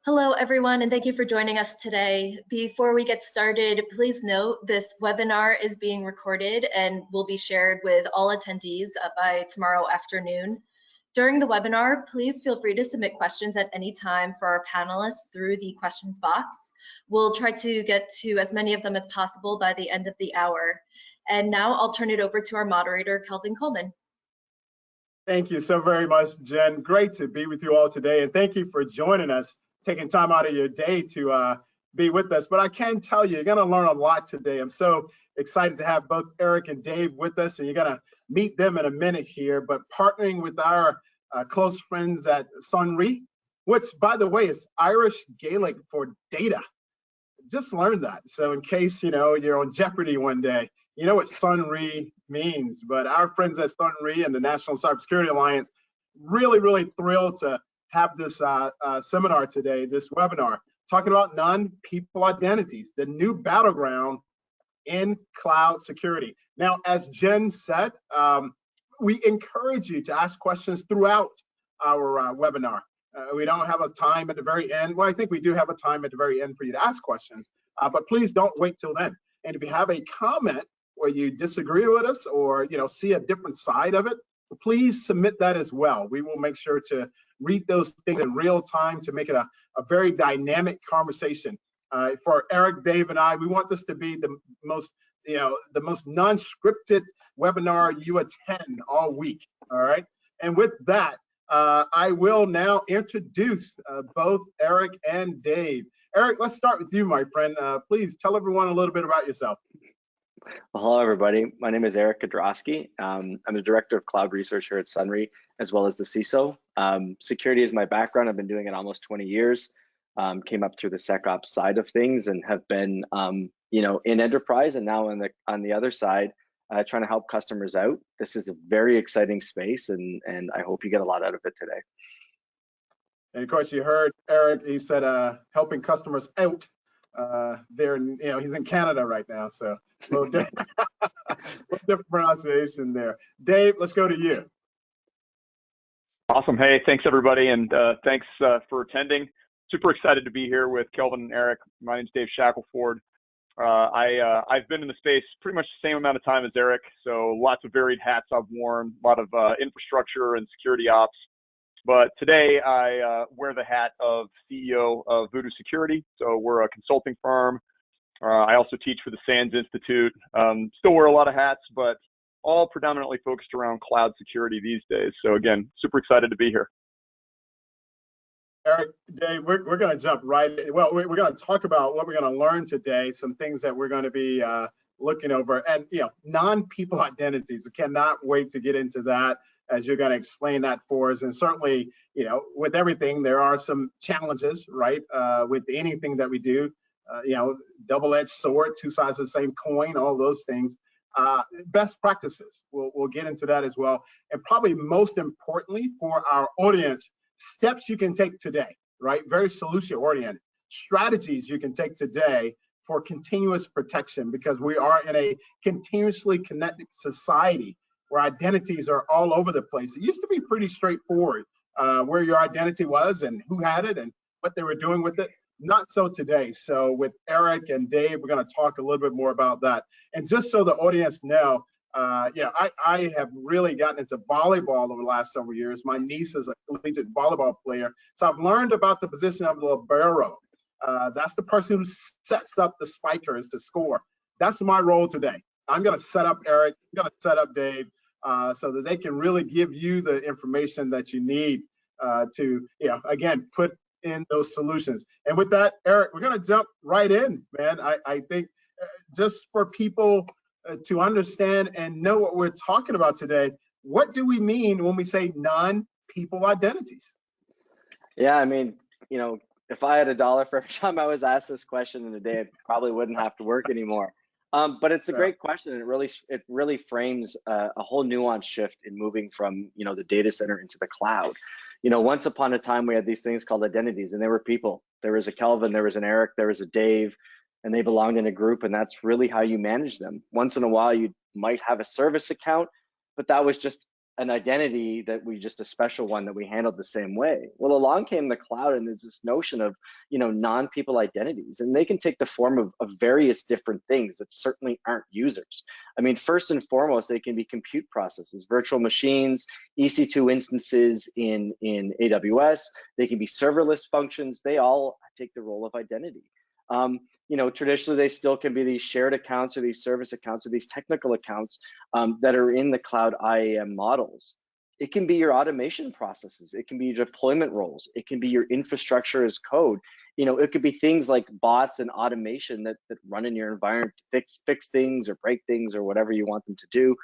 Hello, everyone, and thank you for joining us today. Before we get started, please note this webinar is being recorded and will be shared with all attendees by tomorrow afternoon. During the webinar, please feel free to submit questions at any time for our panelists through the questions box. We'll try to get to as many of them as possible by the end of the hour. And now I'll turn it over to our moderator, Kelvin Coleman. Thank you so very much, Jen. Great to be with you all today, and thank you for joining us, taking time out of your day to be with us. But I can tell you, you're going to learn a lot today. I'm so excited to have both Eric and Dave with us, and you're going to meet them in a minute here. But partnering with our close friends at Sunry, which, by the way, is Irish Gaelic for data. Just learned that. So in case, you're on Jeopardy one day, you know what Sunry means. But our friends at Sunry and the National Cybersecurity Alliance, really thrilled to have this seminar today, this webinar, talking about non-people identities, the new battleground in cloud security. Now, as Jen said, we encourage you to ask questions throughout our webinar. We don't have a time at the very end. Well, I think we do have a time at the very end for you to ask questions, but please don't wait till then. And if you have a comment where you disagree with us or see a different side of it, please submit that as well. We will make sure to read those things in real time to make it a very dynamic conversation. For Eric, Dave, and I, we want this to be the most non-scripted webinar you attend all week. All right. And with that, I will now introduce both Eric and Dave. Eric, let's start with you, my friend. Please tell everyone a little bit about yourself. Well, hello, everybody. My name is Eric Kodrowski. I'm the Director of Cloud Research here at Sunry, as well as the CISO. Security is my background. I've been doing it almost 20 years. Came up through the SecOps side of things and have been, in enterprise and now on the other side, trying to help customers out. This is a very exciting space, and I hope you get a lot out of it today. And of course, you heard Eric. He said helping customers out. He's in Canada right now, so a little different pronunciation there. Dave, let's go to you. Awesome. Hey, thanks everybody, and thanks for attending. Super excited to be here with Kelvin and Eric. My name's Dave Shackford. I've been in the space pretty much the same amount of time as Eric, so lots of varied hats I've worn, a lot of infrastructure and security ops. But today I wear the hat of CEO of Voodoo Security. So we're a consulting firm. I also teach for the SANS Institute. Still wear a lot of hats, but all predominantly focused around cloud security these days. So again, super excited to be here. Eric, Dave, we're going to jump right in. Well, we're going to talk about what we're going to learn today, some things that we're going to be looking over, and non-people identities. I cannot wait to get into that as you're going to explain that for us. And certainly, with everything, there are some challenges, right? With anything that we do, double-edged sword, two sides of the same coin, all those things. Best practices, we'll get into that as well. And probably most importantly for our audience, steps you can take today, right? Very solution-oriented. Strategies you can take today for continuous protection, because we are in a continuously connected society where identities are all over the place. It used to be pretty straightforward where your identity was and who had it and what they were doing with it. Not so today. So with Eric and Dave, we're going to talk a little bit more about that. And just so the audience know, I have really gotten into volleyball over the last several years. My niece is a collegiate volleyball player. So I've learned about the position of the libero. That's the person who sets up the spikers to score. That's my role today. I'm going to set up Eric, I'm going to set up Dave, so that they can really give you the information that you need to, again, put in those solutions. And with that, Eric, we're going to jump right in, man. I think just for people to understand and know what we're talking about today, what do we mean when we say non-people identities? Yeah, I mean, if I had $1 for every time I was asked this question in a day, I probably wouldn't have to work anymore. But it's a great question, and it really frames a whole nuance shift in moving from the data center into the cloud. Once upon a time we had these things called identities, and they were people. There was a Kelvin, there was an Eric, there was a Dave, and they belonged in a group, and that's really how you manage them. Once in a while you might have a service account, but that was just an identity that we just a special one that we handled the same way. Well, along came the cloud, and there's this notion of, non-people identities, and they can take the form of various different things that certainly aren't users. I mean, first and foremost, they can be compute processes, virtual machines, EC2 instances in AWS. They can be serverless functions. They all take the role of identity. Traditionally, they still can be these shared accounts or these service accounts or these technical accounts that are in the cloud IAM models. It can be your automation processes. It can be your deployment roles. It can be your infrastructure as code. It could be things like bots and automation that run in your environment to fix things or break things or whatever you want them to do.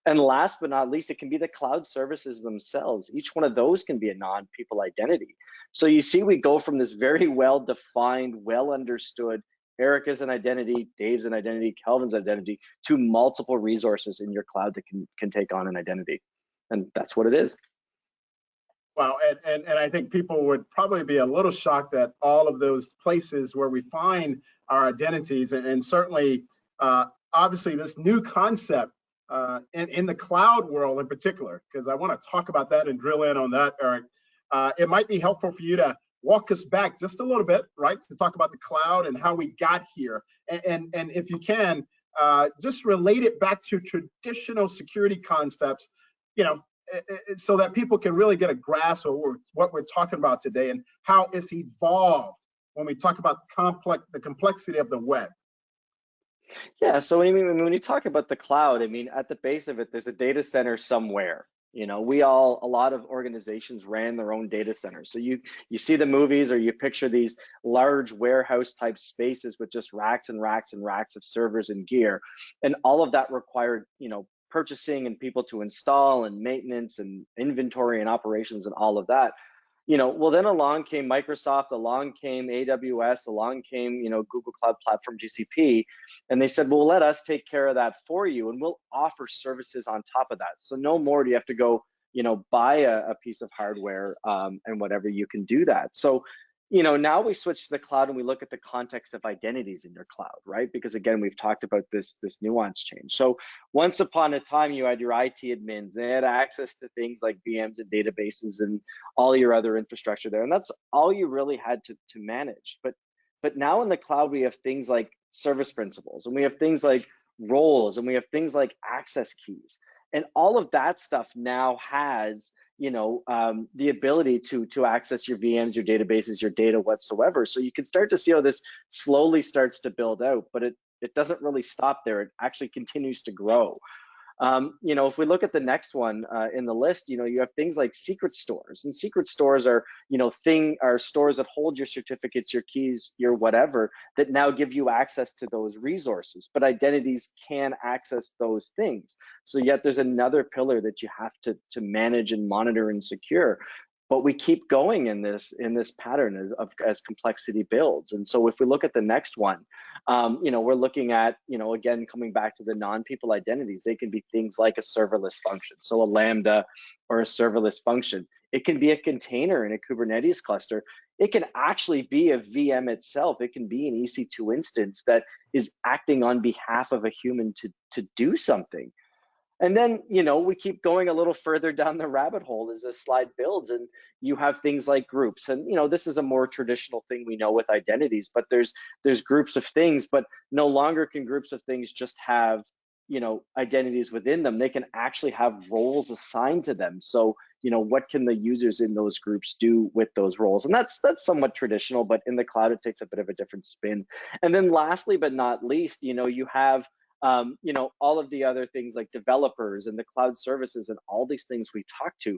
And last but not least, it can be the cloud services themselves. Each one of those can be a non-people identity. So you see, we go from this very well-defined, well-understood, Eric is an identity, Dave's an identity, Kelvin's identity, to multiple resources in your cloud that can take on an identity. And that's what it is. Wow, and I think people would probably be a little shocked at all of those places where we find our identities, and certainly, obviously, this new concept in the cloud world in particular, because I want to talk about that and drill in on that, Eric. It might be helpful for you to walk us back just a little bit, right, to talk about the cloud and how we got here. And if you can, just relate it back to traditional security concepts, so that people can really get a grasp of what we're talking about today and how it's evolved when we talk about the complexity of the web. Yeah, so when you talk about the cloud, at the base of it, there's a data center somewhere. A lot of organizations ran their own data centers. So you see the movies, or you picture these large warehouse type spaces with just racks and racks and racks of servers and gear. And all of that required, purchasing and people to install and maintenance and inventory and operations and all of that. Well, then along came Microsoft, along came AWS, along came, Google Cloud Platform, GCP, and they said, well, let us take care of that for you, and we'll offer services on top of that. So no more do you have to go, buy a piece of hardware and whatever, you can do that. So, now we switch to the cloud and we look at the context of identities in your cloud, right? Because again, we've talked about this nuance change. So once upon a time, you had your IT admins. They had access to things like VMs and databases and all your other infrastructure there. And that's all you really had to manage. But now in the cloud, we have things like service principals, and we have things like roles, and we have things like access keys. And all of that stuff now has the ability to access your VMs, your databases, your data whatsoever. So you can start to see how this slowly starts to build out, but it doesn't really stop there. It actually continues to grow. If we look at the next one in the list, you have things like secret stores, and secret stores are, are stores that hold your certificates, your keys, your whatever, that now give you access to those resources. But identities can access those things. So yet there's another pillar that you have to manage and monitor and secure. But we keep going in this pattern as complexity builds. And so if we look at the next one, we're looking at, again, coming back to the non-people identities, they can be things like a serverless function. So a Lambda or a serverless function. It can be a container in a Kubernetes cluster. It can actually be a VM itself. It can be an EC2 instance that is acting on behalf of a human to do something. And then, we keep going a little further down the rabbit hole as this slide builds, and you have things like groups. And, this is a more traditional thing we know with identities, but there's groups of things, but no longer can groups of things just have, identities within them. They can actually have roles assigned to them. So, what can the users in those groups do with those roles? And that's somewhat traditional, but in the cloud, it takes a bit of a different spin. And then lastly, but not least, you have all of the other things like developers and the cloud services and all these things we talk to.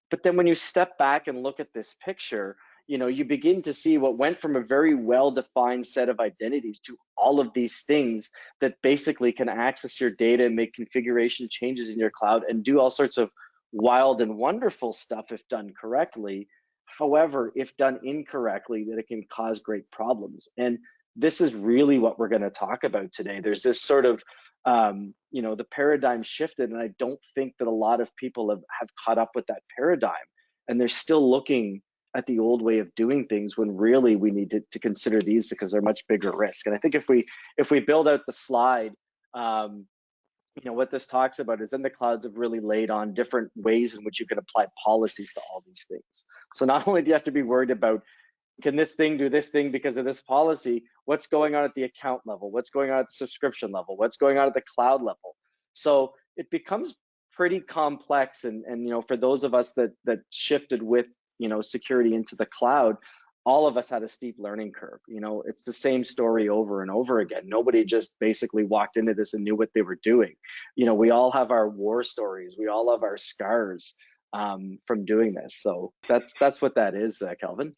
But then when you step back and look at this picture, you begin to see what went from a very well-defined set of identities to all of these things that basically can access your data and make configuration changes in your cloud and do all sorts of wild and wonderful stuff if done correctly. However, if done incorrectly, that it can cause great problems. And this is really what we're going to talk about today. There's this sort of, the paradigm shifted, and I don't think that a lot of people have caught up with that paradigm. And they're still looking at the old way of doing things when really we need to consider these because they're much bigger risk. And I think if we build out the slide, what this talks about is then the clouds have really laid on different ways in which you can apply policies to all these things. So not only do you have to be worried about, can this thing do this thing because of this policy, what's going on at the account level, what's going on at the subscription level, what's going on at the cloud level. So it becomes pretty complex. And for those of us that shifted with security into the cloud, all of us had a steep learning curve. It's the same story over and over again. Nobody just basically walked into this and knew what they were doing. We all have our war stories. We all have our scars from doing this. So that's what that is, Kelvin.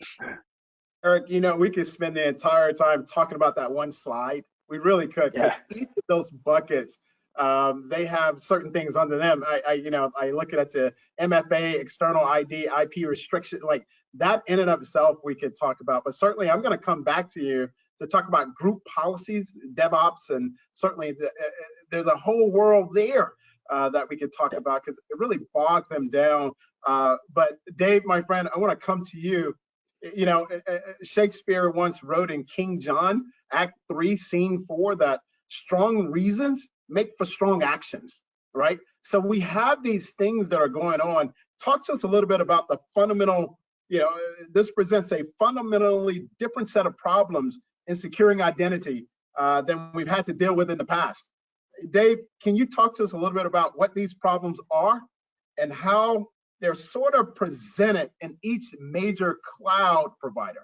Eric, we could spend the entire time talking about that one slide. We really could, because each of those buckets, they have certain things under them. I look at the MFA, external ID, IP restriction, like that in and of itself we could talk about. But certainly I'm going to come back to you to talk about group policies, DevOps, and certainly there's a whole world there that we could talk about, because it really bogged them down. But Dave, my friend, I want to come to you. Shakespeare once wrote in King John, Act 3, Scene 4, that strong reasons make for strong actions, right? So we have these things that are going on. Talk to us a little bit about the fundamental, this presents a fundamentally different set of problems in securing identity than we've had to deal with in the past. Dave, can you talk to us a little bit about what these problems are and how they're sort of presented in each major cloud provider?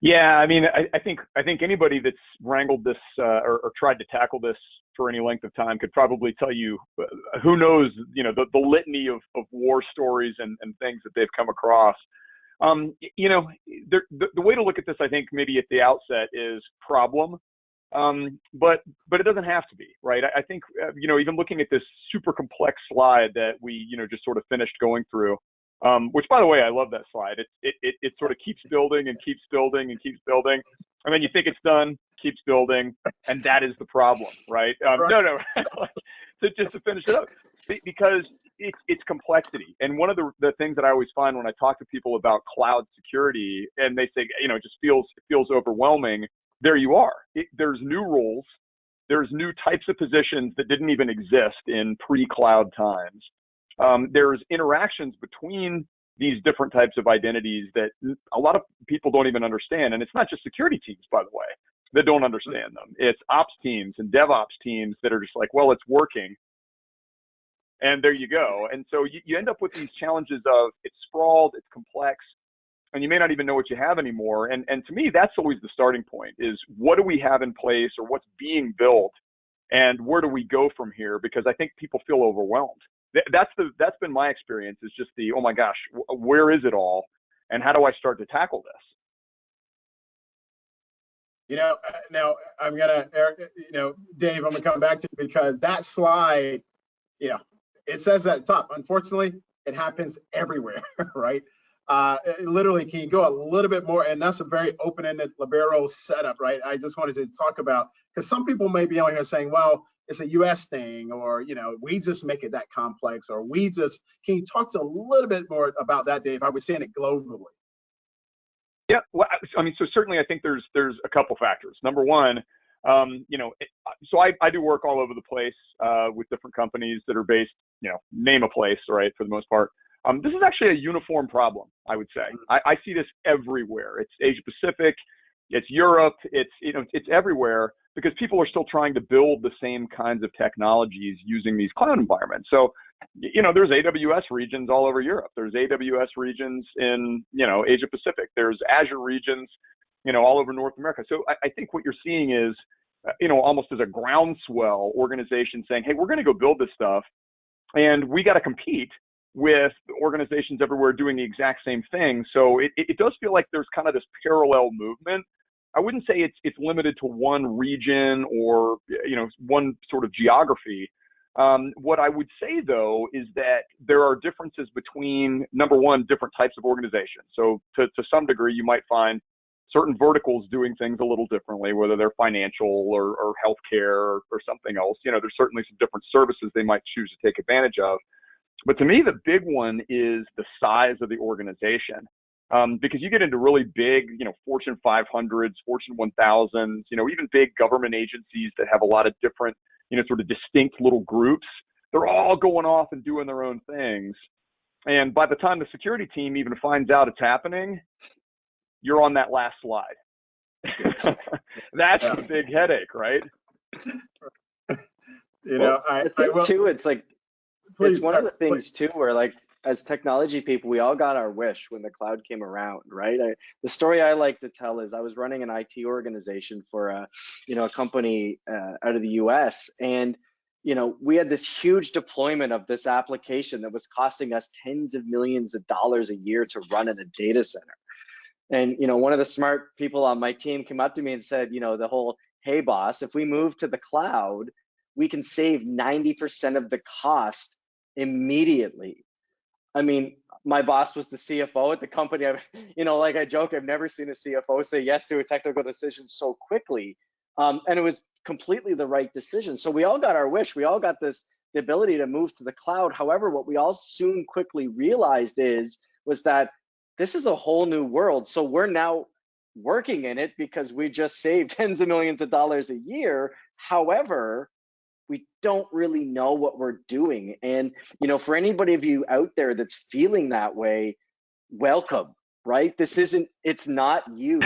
Yeah, I mean, I think anybody that's wrangled this or tried to tackle this for any length of time could probably tell you, who knows, the litany of war stories and things that they've come across. The way to look at this, I think, maybe at the outset is problem, but it doesn't have to be, right? I think even looking at this super complex slide that we just sort of finished going through. Which, by the way, I love that slide. It sort of keeps building and keeps building and keeps building, and then you think it's done, keeps building, and that is the problem, right? No. So just to finish it up, because it's complexity. And one of the things that I always find when I talk to people about cloud security, and they say, it just feels overwhelming. There you are. There's new roles. There's new types of positions that didn't even exist in pre-cloud times. There's interactions between these different types of identities that a lot of people don't even understand. And it's not just security teams, by the way, that don't understand them. It's ops teams and DevOps teams that are just like, well, it's working. And there you go. And so you end up with these challenges of it's sprawled, it's complex, and you may not even know what you have anymore. And to me, that's always the starting point, is what do we have in place or what's being built and where do we go from here? Because I think people feel overwhelmed. That's been my experience, is just oh my gosh, where is it all? And how do I start to tackle this? Now I'm gonna, Eric, Dave, I'm gonna come back to you, because that slide, it says at the top, unfortunately, it happens everywhere, right? Literally, can you go a little bit more? And that's a very open-ended libero setup, right? I just wanted to talk about, because some people may be on here saying, well, it's a US thing, or, we just make it that complex, or can you talk to a little bit more about that, Dave? How we're seeing it globally? Yeah, well, I mean, so certainly I think there's a couple factors. Number one, so I do work all over the place with different companies that are based, name a place, right, for the most part. This is actually a uniform problem, I would say. I see this everywhere. It's Asia Pacific, it's Europe, it's everywhere, because people are still trying to build the same kinds of technologies using these cloud environments. So, there's AWS regions all over Europe. There's AWS regions in, Asia Pacific. There's Azure regions, all over North America. So I think what you're seeing is, almost as a groundswell organization saying, hey, we're going to go build this stuff, and we got to compete with organizations everywhere doing the exact same thing. So it does feel like there's kind of this parallel movement. I wouldn't say it's limited to one region or, one sort of geography. What I would say, though, is that there are differences between, number one, different types of organizations. So to some degree, you might find certain verticals doing things a little differently, whether they're financial or healthcare or something else. There's certainly some different services they might choose to take advantage of. But to me, the big one is the size of the organization. because you get into really big, Fortune 500s, Fortune 1000s, even big government agencies that have a lot of different, sort of distinct little groups. They're all going off and doing their own things. And by the time the security team even finds out it's happening, you're on that last slide. That's the big headache, right? I think too, it's like, it's one of the things too, where like, as technology people, we all got our wish when the cloud came around, right? The story I like to tell is I was running an IT organization for a company out of the US, and we had this huge deployment of this application that was costing us tens of millions of dollars a year to run in a data center. And one of the smart people on my team came up to me and said, the whole, hey boss, if we move to the cloud, we can save 90% of the cost immediately. I mean, my boss was the CFO at the company. Like I joke, I've never seen a CFO say yes to a technical decision so quickly. And it was completely the right decision. So we all got our wish. We all got the ability to move to the cloud. However, what we all soon quickly realized was that this is a whole new world. So we're now working in it because we just saved tens of millions of dollars a year. However, we don't really know what we're doing. And, for anybody of you out there that's feeling that way, welcome, right? It's not you.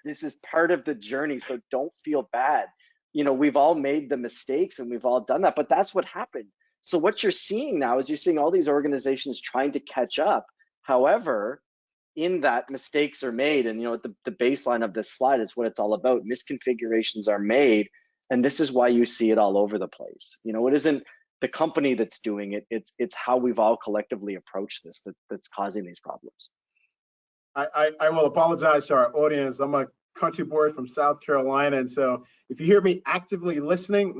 This is part of the journey. So don't feel bad. We've all made the mistakes and we've all done that, but that's what happened. So what you're seeing now is you're seeing all these organizations trying to catch up. However, in that, mistakes are made. And, the baseline of this slide is what it's all about. Misconfigurations are made. And this is why you see it all over the place. It isn't the company that's doing it. It's how we've all collectively approached this that's causing these problems. I will apologize to our audience. I'm a country boy from South Carolina, and so if you hear me actively listening,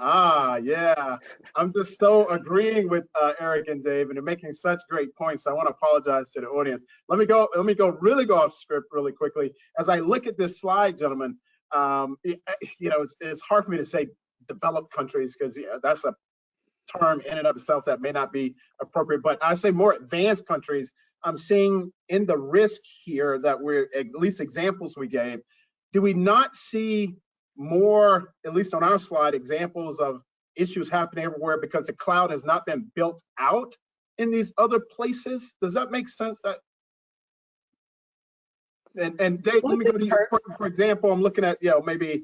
yeah, I'm just so agreeing with Eric and Dave, and they're making such great points. So I want to apologize to the audience. Let me go off script really quickly. As I look at this slide, gentlemen, it's hard for me to say developed countries because that's a term in and of itself that may not be appropriate, but I say more advanced countries. I'm seeing in the risk here that we're, at least examples we gave, do we not see more, at least on our slide, examples of issues happening everywhere because the cloud has not been built out in these other places? Does that make sense? And Dave, let me go to you. For example, I'm looking at maybe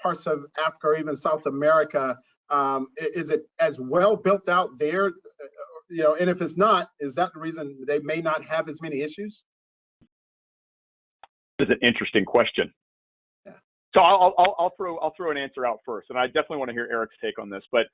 parts of Africa or even South America. Is it as well built out there? And if it's not, is that the reason they may not have as many issues? That's an interesting question. Yeah. So I'll throw an answer out first, and I definitely want to hear Eric's take on this. But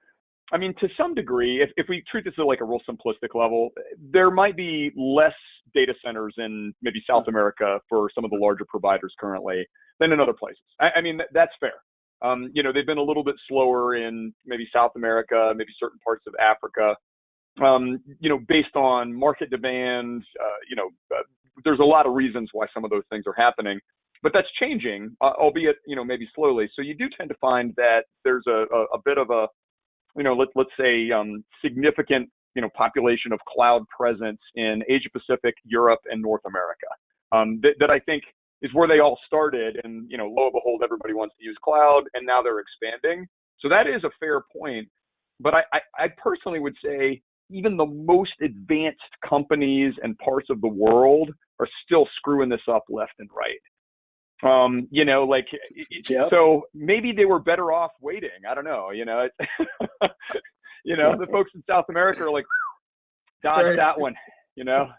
I mean, to some degree, if we treat this at like a real simplistic level, there might be less data centers in maybe South America for some of the larger providers currently than in other places. I mean, that's fair. They've been a little bit slower in maybe South America, maybe certain parts of Africa. Based on market demand, there's a lot of reasons why some of those things are happening, but that's changing, albeit, maybe slowly. So you do tend to find that there's a bit of a, let's say, significant, population of cloud presence in Asia Pacific, Europe, and North America, that I think is where they all started. And, lo and behold, everybody wants to use cloud, and now they're expanding. So that is a fair point. But I personally would say even the most advanced companies and parts of the world are still screwing this up left and right. Yep. So maybe they were better off waiting. I don't know. The folks in South America are like, dodge that one. Yeah.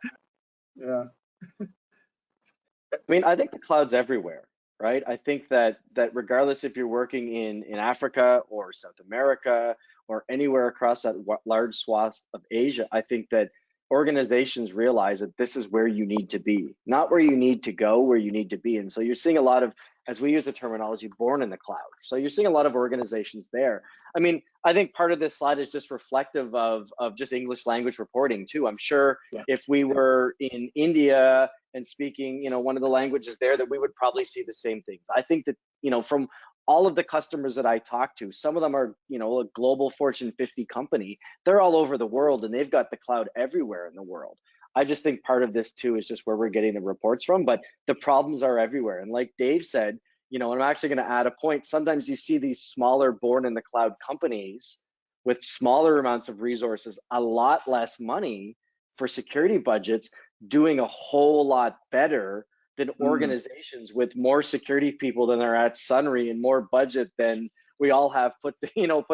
I mean, I think the cloud's everywhere, right? I think that regardless if you're working in Africa or South America or anywhere across that large swath of Asia, I think that organizations realize that this is where you need to be, not where you need to go, where you need to be. And so you're seeing a lot of, as we use the terminology, born in the cloud. So you're seeing a lot of organizations there. I mean, I think part of this slide is just reflective of just English language reporting too. I'm sure if we were in India and speaking, one of the languages there, that we would probably see the same things. I think that, from all of the customers that I talk to, some of them are, a global Fortune 50 company. They're all over the world and they've got the cloud everywhere in the world. I just think part of this too is just where we're getting the reports from, but the problems are everywhere. And like Dave said, and I'm actually going to add a point. Sometimes you see these smaller born in the cloud companies with smaller amounts of resources, a lot less money for security budgets, doing a whole lot better than organizations with more security people than are at Sunry and more budget than we all have put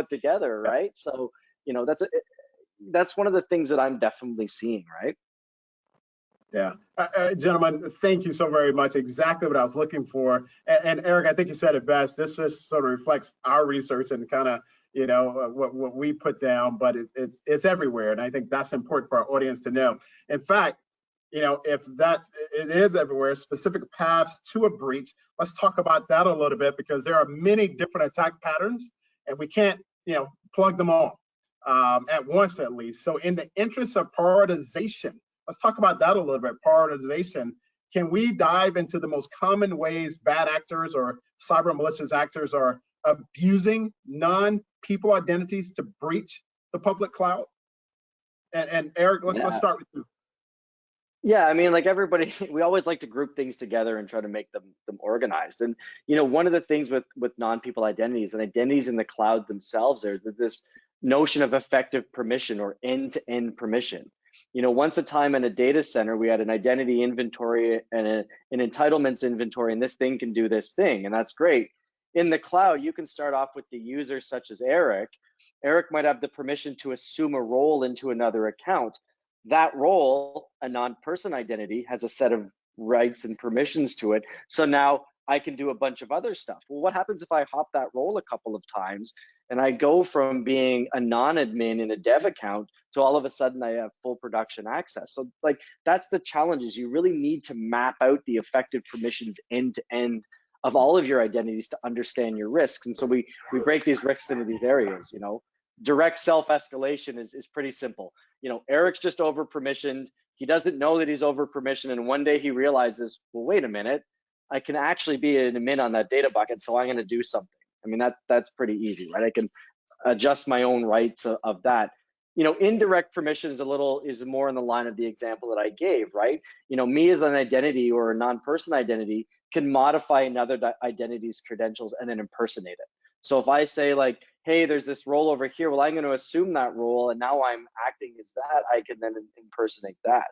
together, right? So, that's one of the things that I'm definitely seeing, right? Yeah, gentlemen, thank you so very much. Exactly what I was looking for. And Eric, I think you said it best. This just sort of reflects our research and kind of, what we put down, but it's everywhere. And I think that's important for our audience to know. In fact, if it is everywhere, specific paths to a breach, let's talk about that a little bit, because there are many different attack patterns and we can't, plug them all at once at least. So in the interest of prioritization, let's talk about that a little bit, prioritization. Can we dive into the most common ways bad actors or cyber malicious actors are abusing non-people identities to breach the public cloud? And Eric, let's start with you. Yeah, I mean, like everybody, we always like to group things together and try to make them organized. And one of the things with non-people identities and identities in the cloud themselves is that this notion of effective permission or end-to-end permission. Once a time in a data center, we had an identity inventory and an entitlements inventory, and this thing can do this thing, and that's great. In the cloud, you can start off with the user such as Eric. Eric might have the permission to assume a role into another account. That role, a non-person identity, has a set of rights and permissions to it. So now I can do a bunch of other stuff. Well, what happens if I hop that role a couple of times and I go from being a non-admin in a dev account to all of a sudden I have full production access? So like that's the challenge, is you really need to map out the effective permissions end to end of all of your identities to understand your risks. And so we break these risks into these areas. Direct self-escalation is pretty simple. Eric's just over permissioned. He doesn't know that he's over permissioned, and one day he realizes, well, wait a minute, I can actually be an admin on that data bucket, so I'm going to do something. I mean, that's pretty easy, right? I can adjust my own rights of that. Indirect permission is more in the line of the example that I gave, right? Me as an identity or a non-person identity can modify another identity's credentials and then impersonate it. So if I say like, hey, there's this role over here, well, I'm going to assume that role, and now I'm acting as that, I can then impersonate that.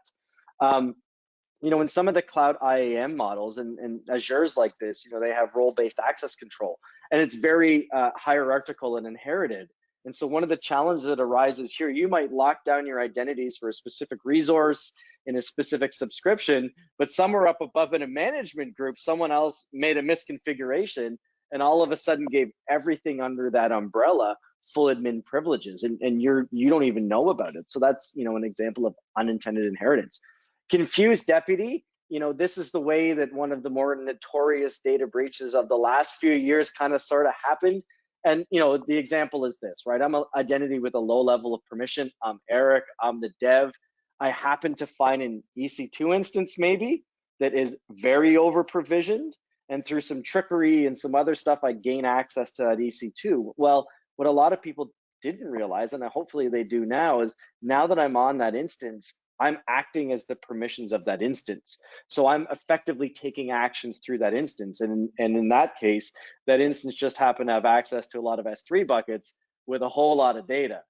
In some of the cloud IAM models, and Azure's like this, they have role-based access control, and it's very hierarchical and inherited. And so one of the challenges that arises here, you might lock down your identities for a specific resource in a specific subscription, but somewhere up above in a management group, someone else made a misconfiguration and all of a sudden gave everything under that umbrella full admin privileges, and you don't even know about it. So that's an example of unintended inheritance. Confused deputy, this is the way that one of the more notorious data breaches of the last few years kind of sort of happened. And the example is this, right? I'm an identity with a low level of permission. I'm Eric, I'm the dev. I happen to find an EC2 instance maybe that is very over provisioned, and through some trickery and some other stuff, I gain access to that EC2. Well, what a lot of people didn't realize, and hopefully they do now, is now that I'm on that instance, I'm acting as the permissions of that instance. So I'm effectively taking actions through that instance. And in that case, that instance just happened to have access to a lot of S3 buckets with a whole lot of data.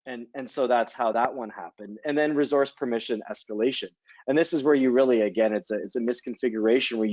And so that's how that one happened. And then resource permission escalation. And this is where you really, again, it's a misconfiguration where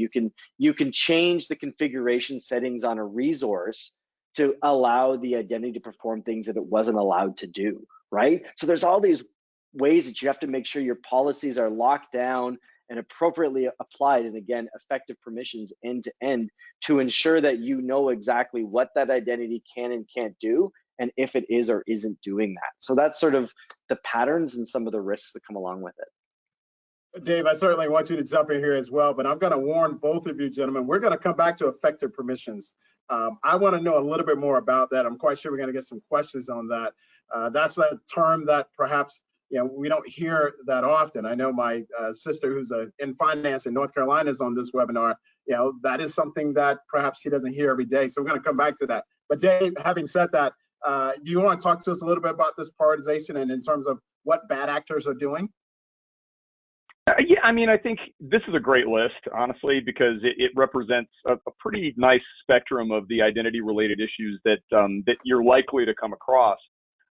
you can change the configuration settings on a resource to allow the identity to perform things that it wasn't allowed to do, right? So there's all these ways that you have to make sure your policies are locked down and appropriately applied, and again, effective permissions end to end to ensure that you know exactly what that identity can and can't do, and if it is or isn't doing that. So that's sort of the patterns and some of the risks that come along with it. Dave, I certainly want you to jump in here as well, but I'm going to warn both of you gentlemen, we're going to come back to effective permissions. I want to know a little bit more about that. I'm quite sure we're going to get some questions on that. That's a term that perhaps we don't hear that often. I know my sister who's in finance in North Carolina is on this webinar. That is something that perhaps she doesn't hear every day. So we're going to come back to that. But Dave, having said that, do you want to talk to us a little bit about this prioritization and in terms of what bad actors are doing? Yeah, I mean, I think this is a great list, honestly, because it represents a pretty nice spectrum of the identity-related issues that that you're likely to come across.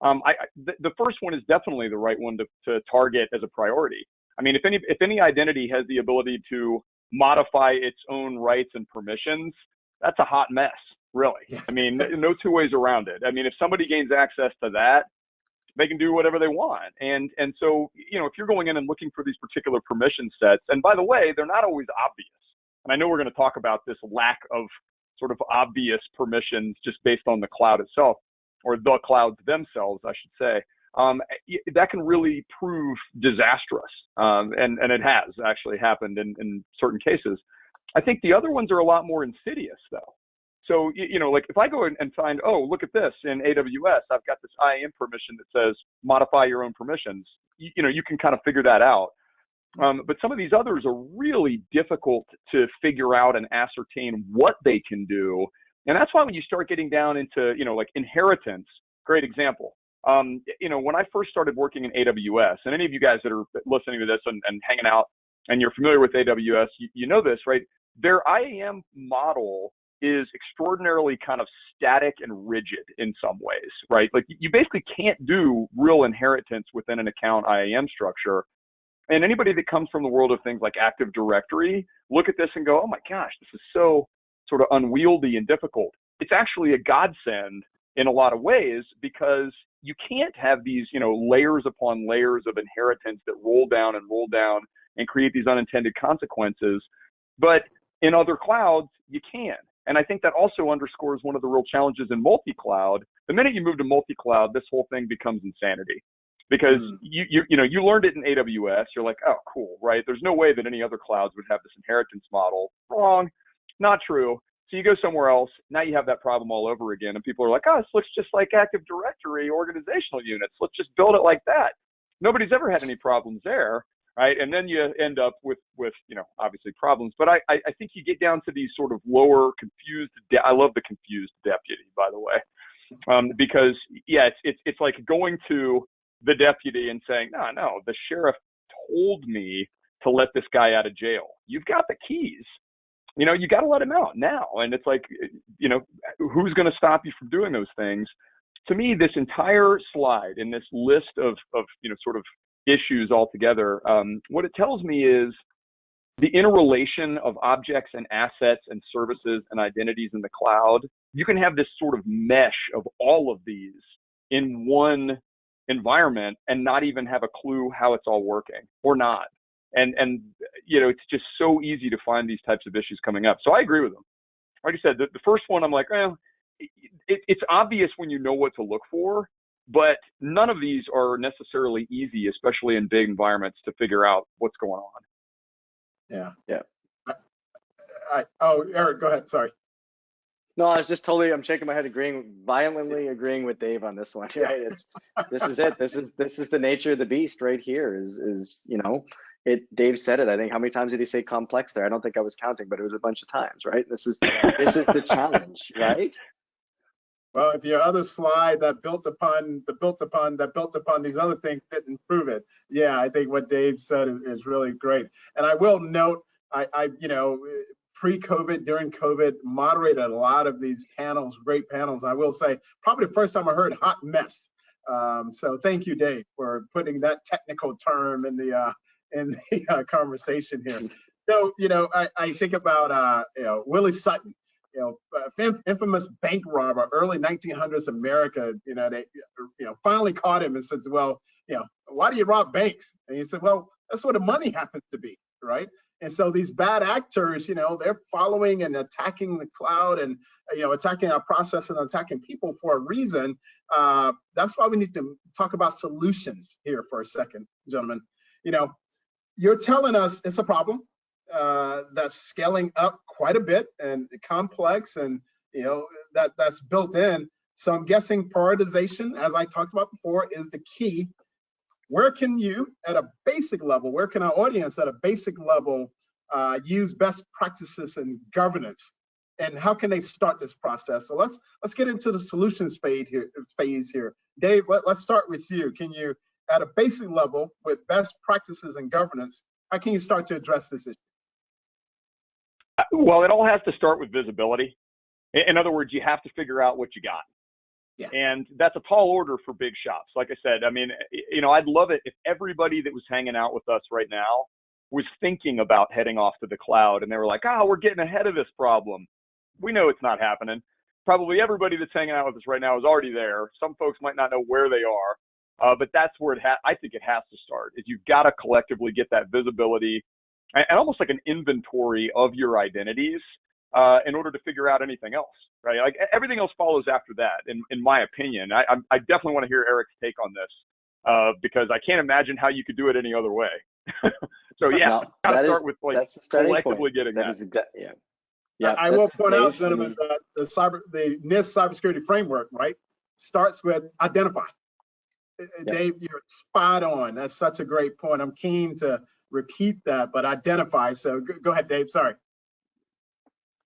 The first one is definitely the right one to target as a priority. I mean, if any identity has the ability to modify its own rights and permissions, that's a hot mess, really. Yeah. I mean, no two ways around it. I mean, if somebody gains access to that, they can do whatever they want. And so, you know, if you're going in and looking for these particular permission sets, and by the way, they're not always obvious. And I know we're going to talk about this lack of sort of obvious permissions just based on the cloud itself, or the clouds themselves, I should say. That can really prove disastrous. And it has actually happened in certain cases. I think the other ones are a lot more insidious, though. So, you know, like if I go in and find, oh, look at this in AWS, I've got this IAM permission that says modify your own permissions. You know, you can kind of figure that out. But some of these others are really difficult to figure out and ascertain what they can do. And that's why when you start getting down into, you know, like inheritance, great example. You know, when I first started working in AWS, and any of you guys that are listening to this and hanging out and you're familiar with AWS, you know this, right? Their IAM model is extraordinarily kind of static and rigid in some ways, right? Like you basically can't do real inheritance within an account IAM structure. And anybody that comes from the world of things like Active Directory, look at this and go, oh my gosh, this is so sort of unwieldy and difficult. It's actually a godsend in a lot of ways because you can't have these, you know, layers upon layers of inheritance that roll down and create these unintended consequences. But in other clouds, you can. And I think that also underscores one of the real challenges in multi-cloud. The minute you move to multi-cloud, this whole thing becomes insanity because you know, you learned it in AWS. You're like, oh, cool, right? There's no way that any other clouds would have this inheritance model. Wrong, not true. So you go somewhere else. Now you have that problem all over again. And people are like, oh, this looks just like Active Directory organizational units. Let's just build it like that. Nobody's ever had any problems there. Right. And then you end up with, you know, obviously problems. But I think you get down to these sort of lower confused. I love the confused deputy, by the way, because, yeah, it's like going to the deputy and saying, no, the sheriff told me to let this guy out of jail. You've got the keys. You know, you got to let him out now. And it's like, you know, who's going to stop you from doing those things? To me, this entire slide in this list of you know, sort of issues altogether, what it tells me is the interrelation of objects and assets and services and identities in the cloud. You can have this sort of mesh of all of these in one environment and not even have a clue how it's all working or not. And you know, it's just so easy to find these types of issues coming up. So I agree with them. Like I said, the first one, I'm like, well, it's obvious when you know what to look for. But none of these are necessarily easy, especially in big environments, to figure out what's going on. Yeah. Oh, Eric, go ahead. Sorry. No, I was just I'm shaking my head, violently agreeing with Dave on this one. Right? This is it. This is the nature of the beast right here. Is you know, Dave said it. I think how many times did he say complex there? I don't think I was counting, but it was a bunch of times. Right? This is the challenge, right? Well, if your other slide that built upon these other things didn't prove it, yeah, I think what Dave said is really great. And I will note, I you know, pre-COVID, during COVID, moderated a lot of these panels, great panels. I will say, probably the first time I heard hot mess. So thank you, Dave, for putting that technical term in the conversation here. So, you know, I think about you know, Willie Sutton. You know, infamous bank robber, early 1900s America. You know, they, you know, finally caught him and said, well, you know, why do you rob banks? And he said, well, that's where the money happens to be, right? And so these bad actors, you know, they're following and attacking the cloud and, you know, attacking our process and attacking people for a reason. That's why we need to talk about solutions here for a second, gentlemen. You know, you're telling us it's a problem. That's scaling up quite a bit and complex, and you know that's built in. So I'm guessing prioritization, as I talked about before, is the key. Where can you, at a basic level, where can our audience at a basic level use best practices and governance, and how can they start this process? So let's get into the solutions phase here. Dave, let's start with you. Can you, at a basic level, with best practices and governance, how can you start to address this issue? Well, it all has to start with visibility. In other words, you have to figure out what you got. Yeah. And that's a tall order for big shops. Like I said, I mean, I'd love it if everybody that was hanging out with us right now was thinking about heading off to the cloud, and they were like, oh, we're getting ahead of this problem. We know it's not happening. Probably everybody that's hanging out with us right now is already there. Some folks might not know where they are, but that's where I think it has to start, is you've got to collectively get that visibility and almost like an inventory of your identities in order to figure out anything else, right? Like everything else follows after that, in my opinion. I definitely want to hear Eric's take on this because I can't imagine how you could do it any other way. So yeah, No, got to start with like collectively getting that. Yeah. Yeah. I will point out, gentlemen, that the NIST cybersecurity framework, right, starts with identify. Yep. Dave, you're spot on. That's such a great point. I'm keen to repeat that, but identify. So go ahead, Dave. Sorry.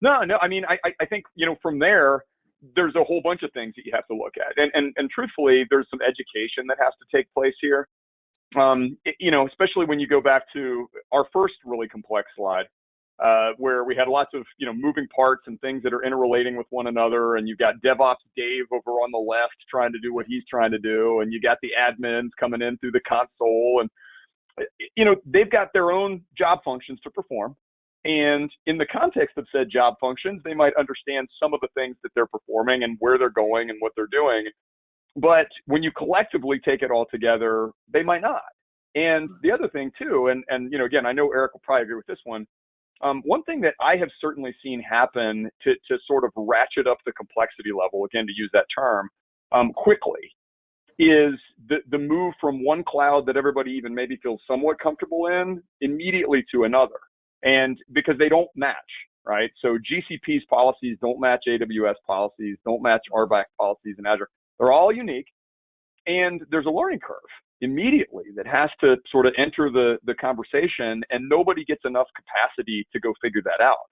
No. I mean, I think, from there, there's a whole bunch of things that you have to look at. And truthfully, there's some education that has to take place here. Especially when you go back to our first really complex slide, where we had lots of, moving parts and things that are interrelating with one another. And you've got Devops Dave over on the left trying to do what he's trying to do. And you got the admins coming in through the console. And, they've got their own job functions to perform. And in the context of said job functions, they might understand some of the things that they're performing and where they're going and what they're doing. But when you collectively take it all together, they might not. And the other thing too, and again, I know Eric will probably agree with this one. One thing that I have certainly seen happen to sort of ratchet up the complexity level, again, to use that term, quickly, is the move from one cloud that everybody even maybe feels somewhat comfortable in immediately to another. And because they don't match, right? So GCP's policies don't match AWS policies, don't match RBAC policies in Azure. They're all unique. And there's a learning curve immediately that has to sort of enter the conversation, and nobody gets enough capacity to go figure that out.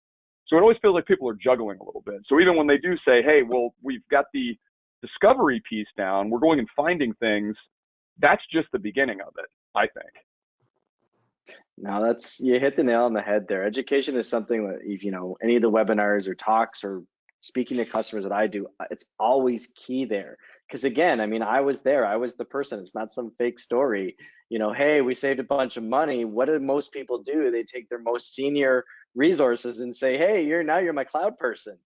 So it always feels like people are juggling a little bit. So even when they do say, hey, well, we've got the discovery piece down, we're going and finding things, that's just the beginning of it, I think. No, you hit the nail on the head there. Education is something that, if any of the webinars or talks or speaking to customers that I do, it's always key there. Because again, I mean, I was there, I was the person. It's not some fake story. Hey, we saved a bunch of money. What do most people do? They take their most senior resources and say, hey, you're my cloud person.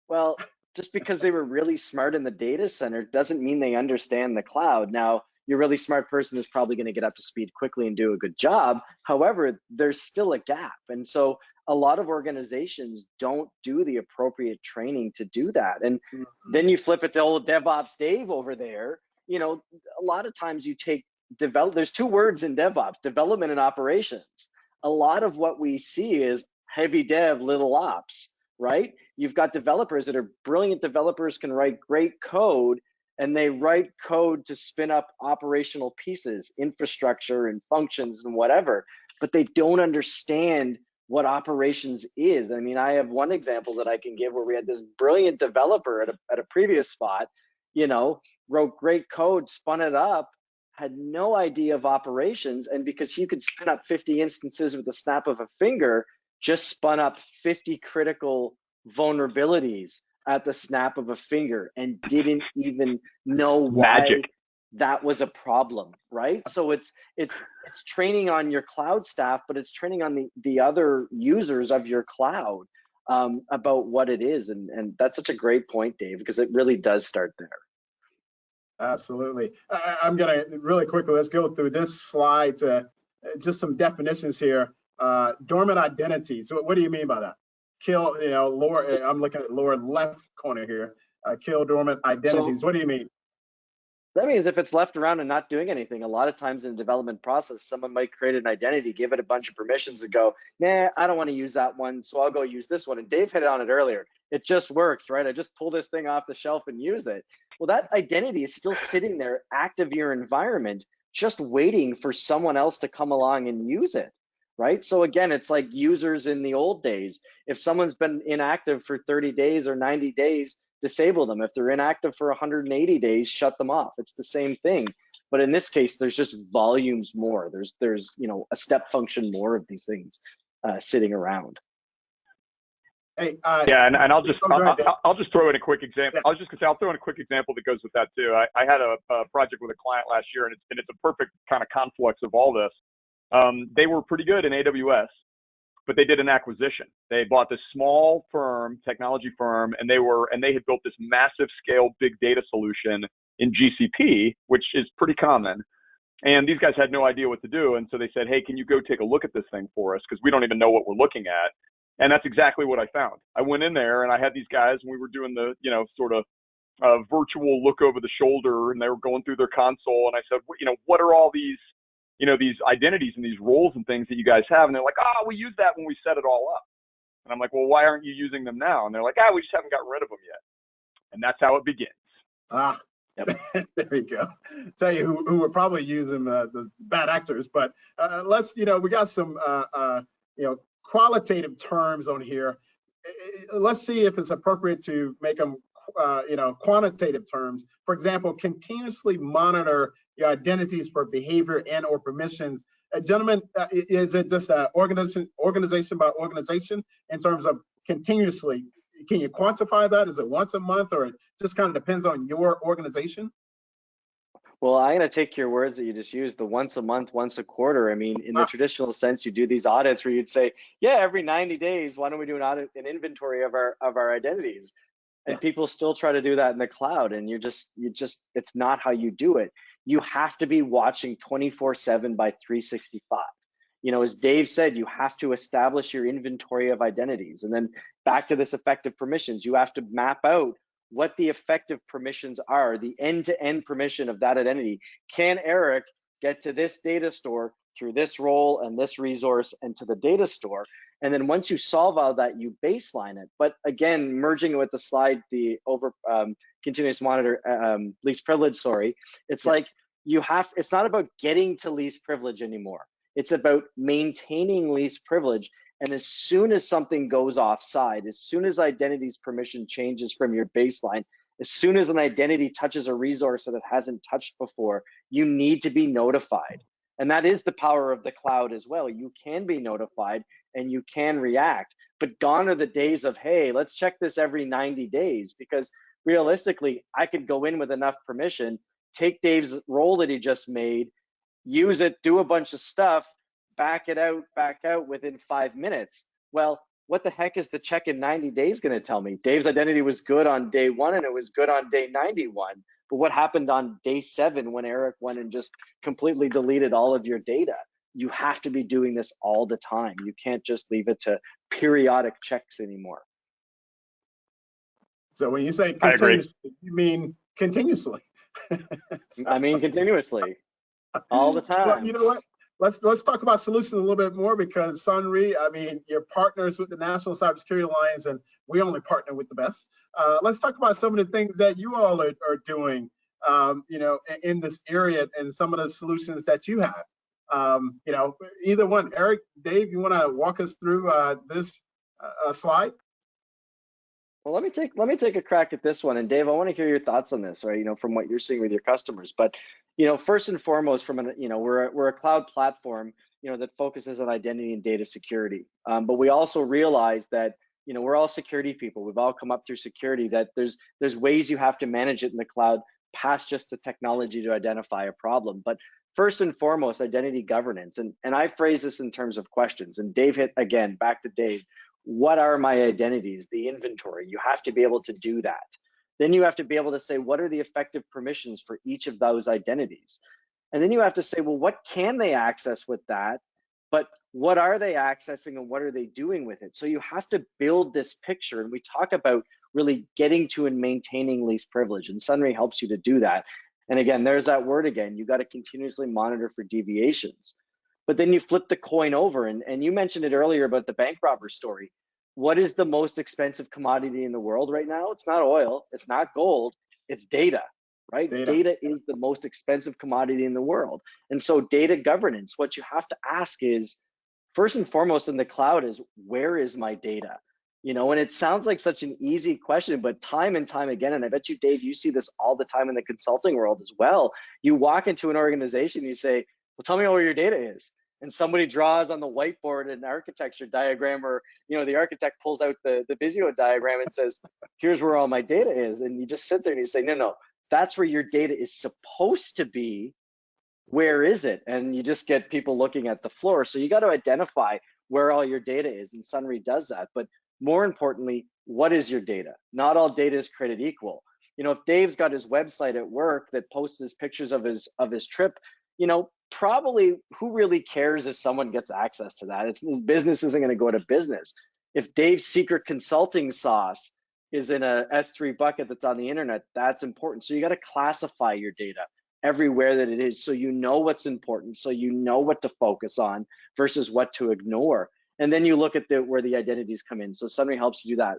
Well, just because they were really smart in the data center doesn't mean they understand the cloud. Now, your really smart person is probably going to get up to speed quickly and do a good job. However, there's still a gap. And so a lot of organizations don't do the appropriate training to do that. And then you flip it to old DevOps Dave over there. A lot of times you take there's two words in DevOps, development and operations. A lot of what we see is heavy dev, little ops, right? You've got developers that are brilliant developers, can write great code, and they write code to spin up operational pieces, infrastructure and functions and whatever, but they don't understand what operations is. I mean, I have one example that I can give where we had this brilliant developer at a previous spot, wrote great code, spun it up, had no idea of operations, and because he could spin up 50 instances with the snap of a finger, just spun up 50 critical vulnerabilities at the snap of a finger and didn't even know why that was a problem, right? So it's training on your cloud staff, but it's training on the other users of your cloud about what it is. And that's such a great point, Dave, because it really does start there. Absolutely. I'm going to really quickly, let's go through this slide to just some definitions here. Dormant identities. What do you mean by that? Kill, lower, I'm looking at lower left corner here. Kill dormant identities. So, what do you mean? That means if it's left around and not doing anything, a lot of times in the development process, someone might create an identity, give it a bunch of permissions and go, nah, I don't want to use that one, so I'll go use this one. And Dave hit on it earlier. It just works, right? I just pull this thing off the shelf and use it. Well, that identity is still sitting there, active in your environment, just waiting for someone else to come along and use it, right? So again, it's like users in the old days. If someone's been inactive for 30 days or 90 days, disable them. If they're inactive for 180 days, shut them off. It's the same thing. But in this case, there's just volumes more. There's you know, a step function more of these things sitting around. Hey, yeah, and I'll just ahead, I'll just throw in a quick example. Yeah. I was just gonna say I'll throw in a quick example that goes with that too. I had a project with a client last year, and it's a perfect kind of conflux of all this. They were pretty good in AWS, but they did an acquisition. They bought this small firm, technology firm, and they had built this massive scale big data solution in GCP, which is pretty common. And these guys had no idea what to do, and so they said, "Hey, can you go take a look at this thing for us? Because we don't even know what we're looking at." And that's exactly what I found. I went in there and I had these guys, and we were doing the, you know, sort of virtual look over the shoulder, and they were going through their console, and I said, you know, what are all these, you know, these identities and these roles and things that you guys have? And they're like, oh, we use that when we set it all up. And I'm like, well, why aren't you using them now? And they're like, we just haven't gotten rid of them yet. And that's how it begins. Yep. There we go. Tell you who were probably using the bad actors, but let's, you know, we got some, you know, qualitative terms on here. Let's see if it's appropriate to make them, you know, quantitative terms. For example, continuously monitor your identities for behavior and or permissions. Gentlemen, is it just organization by organization in terms of continuously? Can you quantify that? Is it once a month, or it just kind of depends on your organization? Well, I'm going to take your words that you just used, the once a month, once a quarter. I mean, in the traditional sense, you do these audits where you'd say, yeah, every 90 days, why don't we do an audit, an inventory of our identities? And people still try to do that in the cloud, and you just, it's not how you do it. You have to be watching 24/7 by 365. You know, as Dave said, you have to establish your inventory of identities. And then back to this effective permissions, you have to map out what the effective permissions are, the end-to-end permission of that identity. Can Eric get to this data store through this role and this resource and to the data store? And then once you solve all that, you baseline it. But again, merging it with the slide, the continuous monitor, least privilege, sorry. It's like it's not about getting to least privilege anymore. It's about maintaining least privilege. And as soon as something goes offside, as soon as identity's permission changes from your baseline, as soon as an identity touches a resource that it hasn't touched before, you need to be notified. And that is the power of the cloud as well. You can be notified and you can react, but gone are the days of, hey, let's check this every 90 days, because realistically, I could go in with enough permission, take Dave's role that he just made, use it, do a bunch of stuff, back out within 5 minutes. Well, what the heck is the check in 90 days going to tell me? Dave's identity was good on day 1 and it was good on day 91. But what happened on day 7 when Eric went and just completely deleted all of your data? You have to be doing this all the time. You can't just leave it to periodic checks anymore. So when you say continuously, you mean continuously? I mean continuously, all the time. Well, you know what? Let's talk about solutions a little bit more, because Sunri, I mean, you're partners with the National Cybersecurity Alliance, and we only partner with the best. Let's talk about some of the things that you all are doing, you know, in this area, and some of the solutions that you have. You know, either one, Eric, Dave, you want to walk us through this slide? Well, let me take a crack at this one. And Dave, I want to hear your thoughts on this, right? You know, from what you're seeing with your customers. But, you know, first and foremost, you know, we're a cloud platform, you know, that focuses on identity and data security. But we also realize that, you know, we're all security people. We've all come up through security, that there's ways you have to manage it in the cloud past just the technology to identify a problem. But first and foremost, identity governance. And I phrase this in terms of questions. And Dave hit, again, back to Dave. What are my identities? The inventory. You have to be able to do that. Then you have to be able to say, what are the effective permissions for each of those identities? And then you have to say, well, what can they access with that? But what are they accessing and what are they doing with it? So you have to build this picture. And we talk about really getting to and maintaining least privilege. And Sunri helps you to do that. And again, there's that word again. You got to continuously monitor for deviations. But then you flip the coin over, and you mentioned it earlier about the bank robber story. What is the most expensive commodity in the world right now? It's not oil, it's not gold, it's data, right? Data is the most expensive commodity in the world. And so data governance, what you have to ask is, first and foremost in the cloud, is where is my data? You know, and it sounds like such an easy question, but time and time again, and I bet you, Dave, you see this all the time in the consulting world as well. You walk into an organization, you say, well, tell me where your data is. And somebody draws on the whiteboard an architecture diagram, or, you know, the architect pulls out the Visio diagram and says, here's where all my data is. And you just sit there and you say, no, that's where your data is supposed to be. Where is it? And you just get people looking at the floor. So you got to identify where all your data is, and Sunry does that. But more importantly, what is your data? Not all data is created equal. You know, if Dave's got his website at work that posts his pictures of his trip, you know, probably who really cares if someone gets access to that? His business isn't going to go to business. If Dave's secret consulting sauce is in a S3 bucket that's on the internet, that's important. So you got to classify your data everywhere that it is, so you know what's important, so you know what to focus on versus what to ignore. And then you look at where the identities come in. So Sunry helps you do that.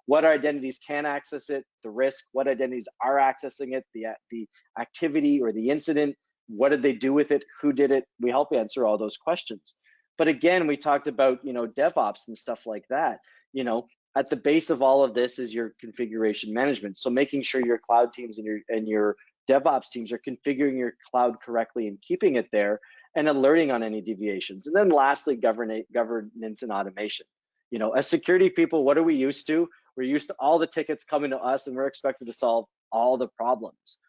What identities can access it, the risk, what identities are accessing it, the activity or the incident, what did they do with it, who did it? We help answer all those questions. But again, we talked about, you know, Devops and stuff like that. You know, at the base of all of this is your configuration management. So making sure your cloud teams and your DevOps teams are configuring your cloud correctly and keeping it there, and alerting on any deviations. And then lastly, governance and automation. You know, as security people, what are we used to? We're used to all the tickets coming to us and we're expected to solve all the problems.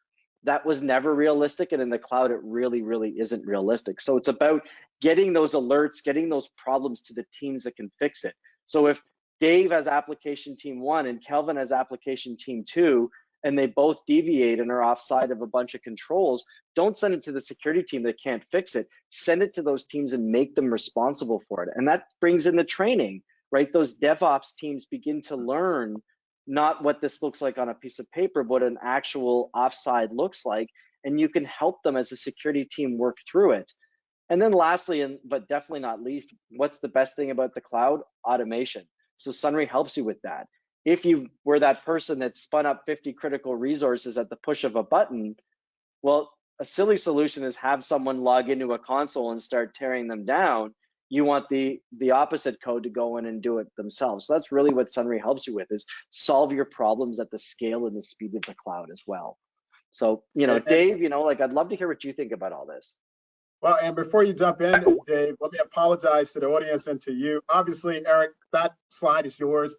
That was never realistic, and in the cloud, it really, really isn't realistic. So it's about getting those alerts, getting those problems to the teams that can fix it. So if Dave has application team 1 and Kelvin has application team 2, and they both deviate and are offside of a bunch of controls, don't send it to the security team that can't fix it. Send it to those teams and make them responsible for it. And that brings in the training, right? Those DevOps teams begin to learn not what this looks like on a piece of paper, but what an actual offside looks like. And you can help them as a security team work through it. And then lastly, but definitely not least, what's the best thing about the cloud? Automation. So Sunry helps you with that. If you were that person that spun up 50 critical resources at the push of a button, well, a silly solution is have someone log into a console and start tearing them down. You want the opposite code to go in and do it themselves. So that's really what Sunry helps you with, is solve your problems at the scale and the speed of the cloud as well. So, you know, Dave, you know, like, I'd love to hear what you think about all this. Well, and before you jump in, Dave, let me apologize to the audience and to you. Obviously, Eric, that slide is yours.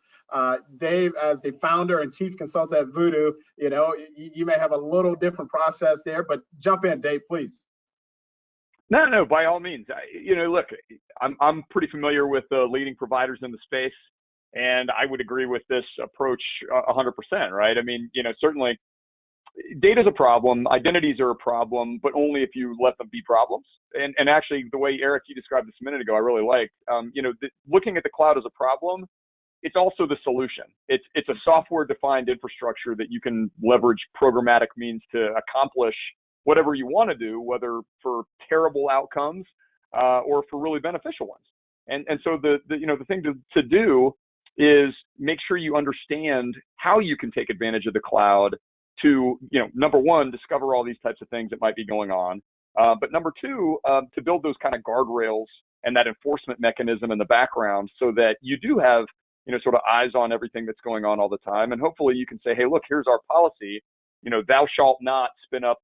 Dave, as the founder and chief consultant at Voodoo, you know, you may have a little different process there, but jump in, Dave, please. No, by all means. You know, look, I'm pretty familiar with the leading providers in the space, and I would agree with this approach 100%, right? I mean, you know, certainly data is a problem, identities are a problem, but only if you let them be problems. And actually, the way, Eric, you described this a minute ago, I really liked. You know, looking at the cloud as a problem, it's also the solution. It's a software-defined infrastructure that you can leverage programmatic means to accomplish whatever you want to do, whether for terrible outcomes or for really beneficial ones. And so the thing to do is make sure you understand how you can take advantage of the cloud to, you know, number one, discover all these types of things that might be going on. But number two, to build those kind of guardrails and that enforcement mechanism in the background so that you do have, you know, sort of eyes on everything that's going on all the time. And hopefully you can say, hey, look, here's our policy. You know, thou shalt not spin up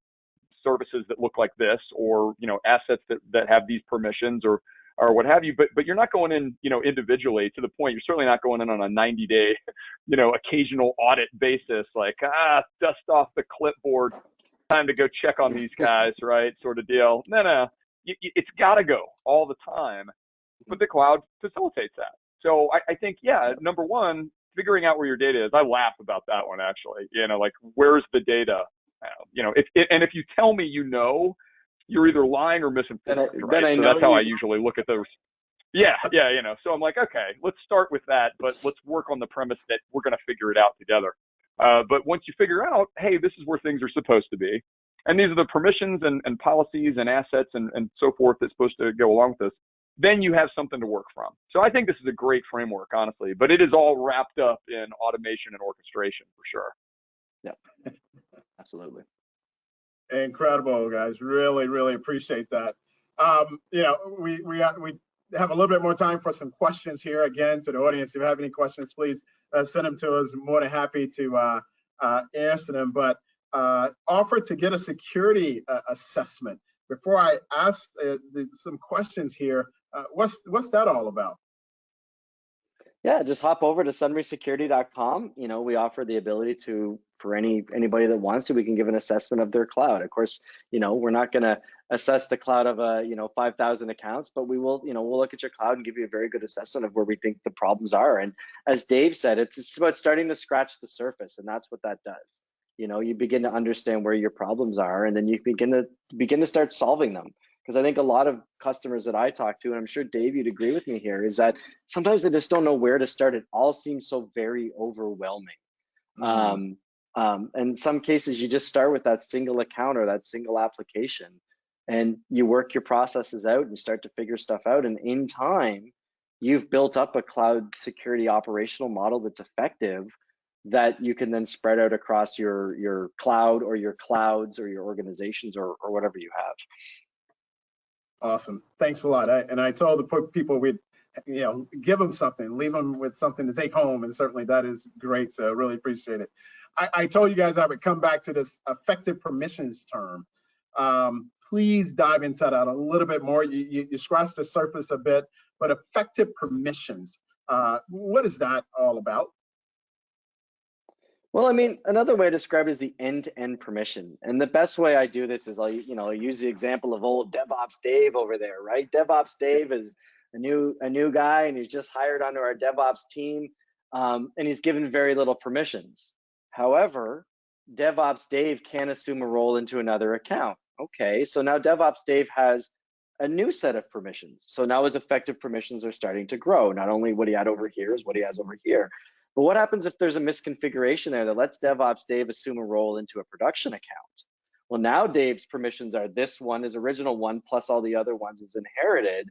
services that look like this, or, you know, assets that have these permissions or what have you, but you're not going in, you know, individually to the point. You're certainly not going in on a 90-day, you know, occasional audit basis, like, dust off the clipboard, time to go check on these guys, right? Sort of deal. No, it's got to go all the time, but the cloud facilitates that. So I think, yeah, number one, figuring out where your data is. I laugh about that one, actually. You know, like, where's the data? You know, if you tell me, you know, you're either lying or misinformed, right? So that's how I usually look at those. Yeah, you know. So I'm like, okay, let's start with that, but let's work on the premise that we're going to figure it out together. But once you figure out, hey, this is where things are supposed to be, and these are the permissions and policies and assets and so forth that's supposed to go along with this, then you have something to work from. So I think this is a great framework, honestly, but it is all wrapped up in automation and orchestration for sure. Yeah, absolutely. Incredible, guys. Really, really appreciate that. You know, we have a little bit more time for some questions here. Again, to the audience, if you have any questions, please send them to us. More than happy to answer them. But offer to get a security assessment. Before I ask some questions here, what's that all about? Yeah, just hop over to sunrysecurity.com. We offer the ability for anybody that wants to, we can give an assessment of their cloud. Of course, we're not going to assess the cloud of 5,000 accounts, but we will, we'll look at your cloud and give you a very good assessment of where we think the problems are. And as Dave said, it's about starting to scratch the surface, and that's what that does. You begin to understand where your problems are, and then you begin to start solving them. Because I think a lot of customers that I talk to, and I'm sure Dave, you'd agree with me here, is that sometimes they just don't know where to start. It all seems so very overwhelming. In some cases, you just start with that single account or that single application, and you work your processes out and start to figure stuff out. And in time, you've built up a cloud security operational model that's effective, that you can then spread out across your cloud or your clouds or your organizations or whatever you have. Awesome. Thanks a lot. I told the people we'd, give them something, leave them with something to take home, and certainly that is great. So really appreciate it. I told you guys I would come back to this effective permissions term. Please dive into that a little bit more. You scratched the surface a bit, but effective permissions, what is that all about? Well, another way to describe it is the end-to-end permission. And the best way I do this is I'll use the example of old Devops Dave over there, right? Devops Dave is a new guy, and he's just hired onto our DevOps team, and he's given very little permissions. However, DevOps Dave can assume a role into another account. Okay, so now DevOps Dave has a new set of permissions. So now his effective permissions are starting to grow. Not only what he had over here is what he has over here. But what happens if there's a misconfiguration there that lets DevOps Dave assume a role into a production account? Well, now Dave's permissions are this one, his original one, plus all the other ones is inherited.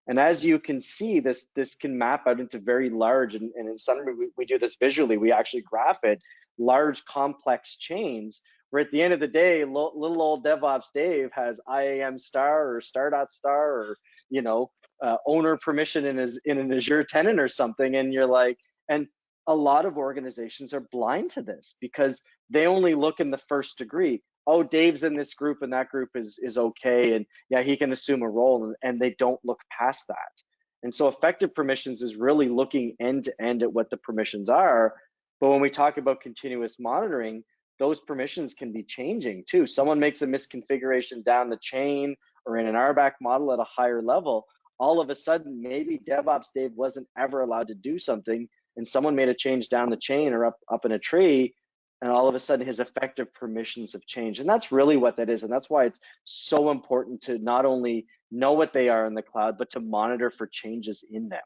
And as you can see, this can map out into very large, and in Sunray, we do this visually, we actually graph it, large complex chains, where at the end of the day, little old DevOps Dave has IAM star or star.star or, owner permission in an Azure tenant or something. And you're like, and a lot of organizations are blind to this because they only look in the first degree. Oh, Dave's in this group and that group is okay, and yeah, he can assume a role, and they don't look past that. And so effective permissions is really looking end to end at what the permissions are. But when we talk about continuous monitoring, those permissions can be changing too. Someone makes a misconfiguration down the chain or in an RBAC model at a higher level, all of a sudden, maybe DevOps Dave wasn't ever allowed to do something, and someone made a change down the chain or up in a tree, and all of a sudden his effective permissions have changed. And that's really what that is. And that's why it's so important to not only know what they are in the cloud, but to monitor for changes in them.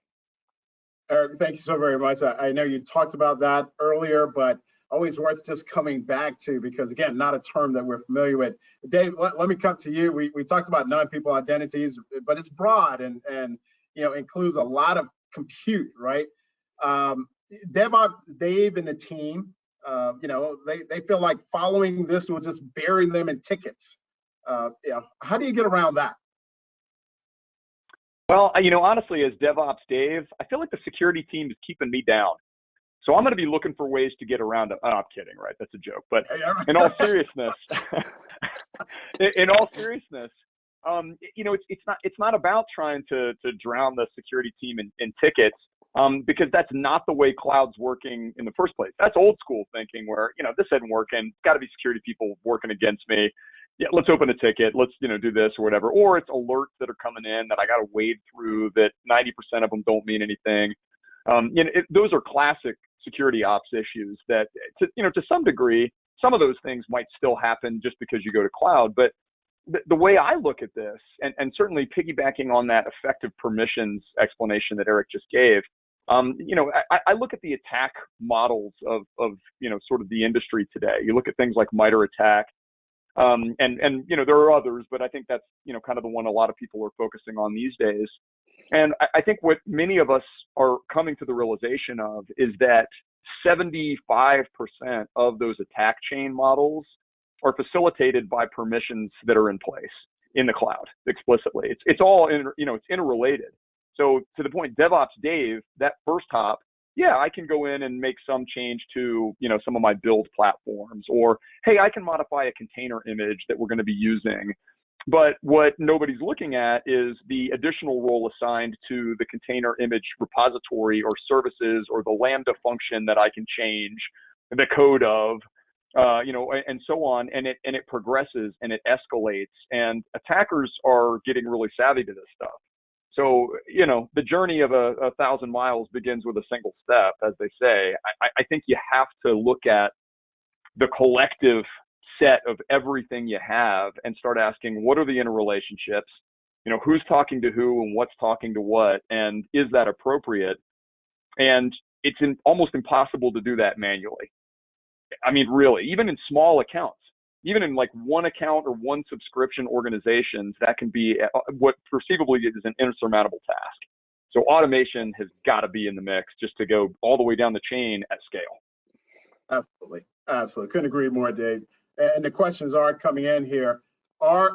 Eric, thank you so very much. I know you talked about that earlier, but always worth just coming back to, because again, not a term that we're familiar with. Dave, let me come to you. We talked about non-people identities, but it's broad and includes a lot of compute, right? DevOps Dave and the team, they feel like following this will just bury them in tickets. How do you get around that? Well, honestly, as DevOps Dave, I feel like the security team is keeping me down. So I'm going to be looking for ways to get around it. Oh, I'm kidding, right? That's a joke. But in all seriousness, it's not about trying to drown the security team in tickets, because that's not the way cloud's working in the first place. That's old school thinking where, this isn't working. It's got to be security people working against me. Yeah, let's open a ticket. Let's, do this or whatever. Or it's alerts that are coming in that I got to wade through that 90% of them don't mean anything. Those are classic security ops issues that, to some degree, some of those things might still happen just because you go to cloud. But the way I look at this, and certainly piggybacking on that effective permissions explanation that Eric just gave, I look at the attack models of sort of the industry today. You look at things like MITRE ATT&CK, and there are others, but I think that's kind of the one a lot of people are focusing on these days. And I think what many of us are coming to the realization of is that 75% of those attack chain models are facilitated by permissions that are in place in the cloud explicitly. It's all it's interrelated. So to the point, DevOps Dave, that first hop, yeah, I can go in and make some change to, some of my build platforms, or, hey, I can modify a container image that we're going to be using. But what nobody's looking at is the additional role assigned to the container image repository or services, or the Lambda function that I can change the code of, and so on. And it progresses and it escalates, and attackers are getting really savvy to this stuff. So, the journey of a 1,000 miles begins with a single step, as they say. I think you have to look at the collective set of everything you have and start asking, what are the interrelationships? Who's talking to who and what's talking to what, and is that appropriate? And it's almost impossible to do that manually. I mean, really, even in small accounts. Even in like one account or one subscription organizations, that can be what perceivably is an insurmountable task. So automation has got to be in the mix just to go all the way down the chain at scale. Absolutely. Absolutely. Couldn't agree more, Dave. And the questions are coming in here. A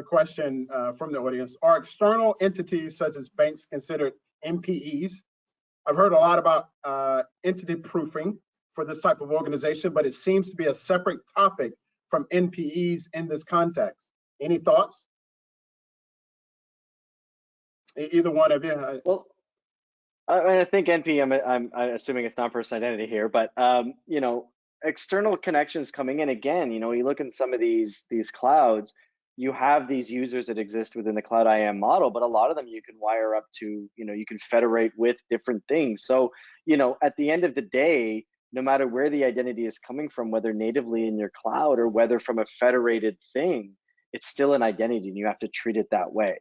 question from the audience, are external entities such as banks considered MPEs? I've heard a lot about entity proofing for this type of organization, but it seems to be a separate topic from NPEs in this context. Any thoughts? Either one of you? Well, I think NP, I'm assuming it's non-person identity here, but external connections coming in again. You look in some of these clouds, you have these users that exist within the cloud IAM model, but a lot of them you can wire up to, you can federate with different things. So, at the end of the day, no matter where the identity is coming from, whether natively in your cloud or whether from a federated thing, it's still an identity and you have to treat it that way.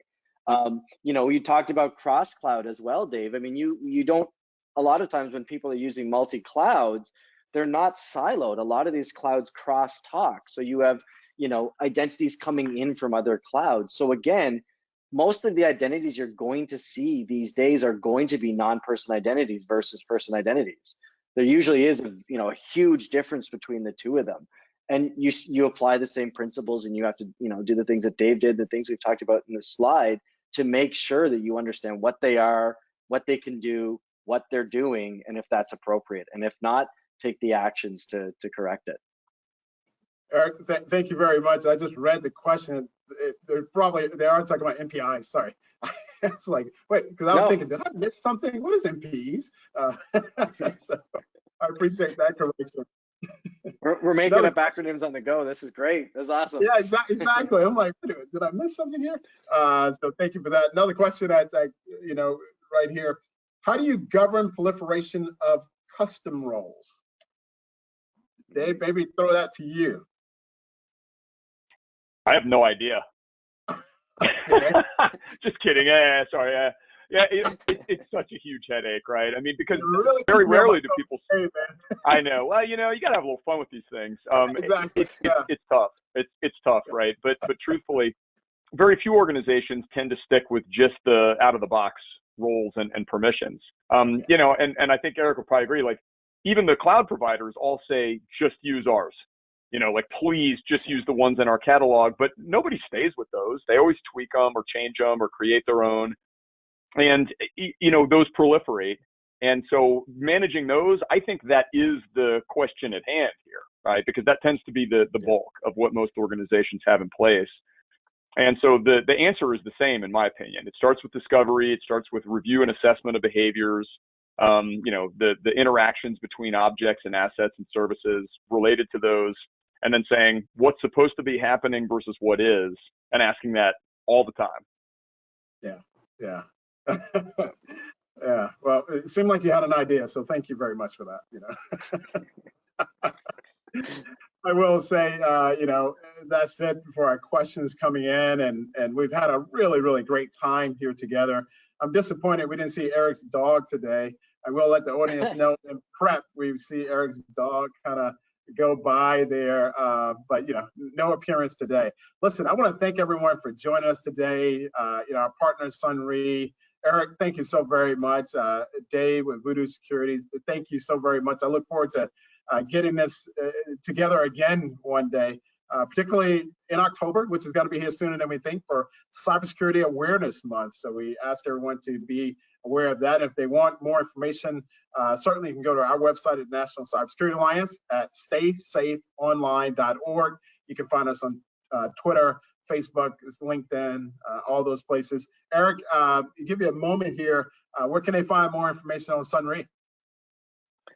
You talked about cross-cloud as well, Dave. I mean, you don't, a lot of times when people are using multi-clouds, they're not siloed. A lot of these clouds cross-talk. So you have, identities coming in from other clouds. So again, most of the identities you're going to see these days are going to be non-person identities versus person identities. There usually is a huge difference between the two of them, and you apply the same principles, and you have to do the things that Dave did, the things we've talked about in this slide, to make sure that you understand what they are, what they can do, what they're doing, and if that's appropriate, and if not, take the actions to correct it. Eric, thank you very much. I just read the question. They are talking about MPIs. Sorry. It's like, wait, because I was thinking, did I miss something? What is MPEs? So I appreciate that correction. We're making up acronyms on the go. This is great. This is awesome. Yeah, exactly. I'm like, did I miss something here? So thank you for that. Another question right here. How do you govern proliferation of custom roles? Dave, maybe throw that to you. I have no idea. Okay. Just kidding. Yeah, sorry. Yeah, it's such a huge headache, right? I mean, because really very rarely do people. Hey, man. I know. Well, you got to have a little fun with these things. Exactly. It's tough. It's tough, right? But truthfully, very few organizations tend to stick with just the out-of-the-box roles and permissions. And I think Eric will probably agree. Like, even the cloud providers all say just use ours. Like, please just use the ones in our catalog, but nobody stays with those. They always tweak them or change them or create their own. And, those proliferate. And so managing those, I think that is the question at hand here, right? Because that tends to be the bulk of what most organizations have in place. And so the answer is the same, in my opinion. It starts with discovery. It starts with review and assessment of behaviors. The interactions between objects and assets and services related to those, and then saying what's supposed to be happening versus what is, and asking that all the time. Yeah. Yeah. Well, it seemed like you had an idea, so thank you very much for that. I will say, that's it for our questions coming in, and we've had a really, really great time here together. I'm disappointed we didn't see Eric's dog today. I will let the audience know in prep we see Eric's dog kind of go by there, but no appearance today. Listen, I want to thank everyone for joining us today. Our partner Sunri, Eric, thank you so very much. Dave with Voodoo Securities, thank you so very much. I look forward to getting this together again one day. particularly in October, which is going to be here sooner than we think, for Cybersecurity Awareness Month. So we ask everyone to be aware of that. If they want more information, certainly you can go to our website at National Cybersecurity Alliance at StaySafeOnline.org. You can find us on Twitter, Facebook, LinkedIn, all those places. Eric, give you a moment here. Where can they find more information on Sunry?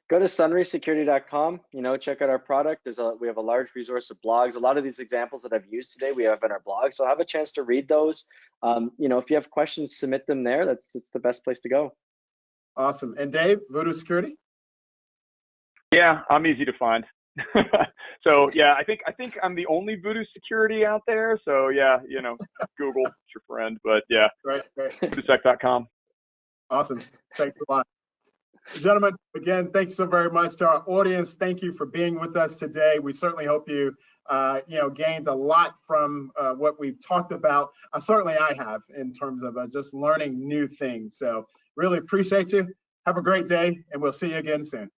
Go to sunrysecurity.com, check out our product. We have a large resource of blogs. A lot of these examples that I've used today, we have in our blog. So have a chance to read those. If you have questions, submit them there. That's the best place to go. Awesome. And Dave, Voodoo Security? Yeah, I'm easy to find. So yeah, I think I'm the only Voodoo Security out there. So yeah, Google is your friend. But yeah, Right. VoodooSec.com. Awesome. Thanks a lot. Gentlemen, again, thanks so very much to our audience. Thank you for being with us today. We certainly hope you, gained a lot from what we've talked about. Certainly I have, in terms of just learning new things. So really appreciate you. Have a great day, and we'll see you again soon.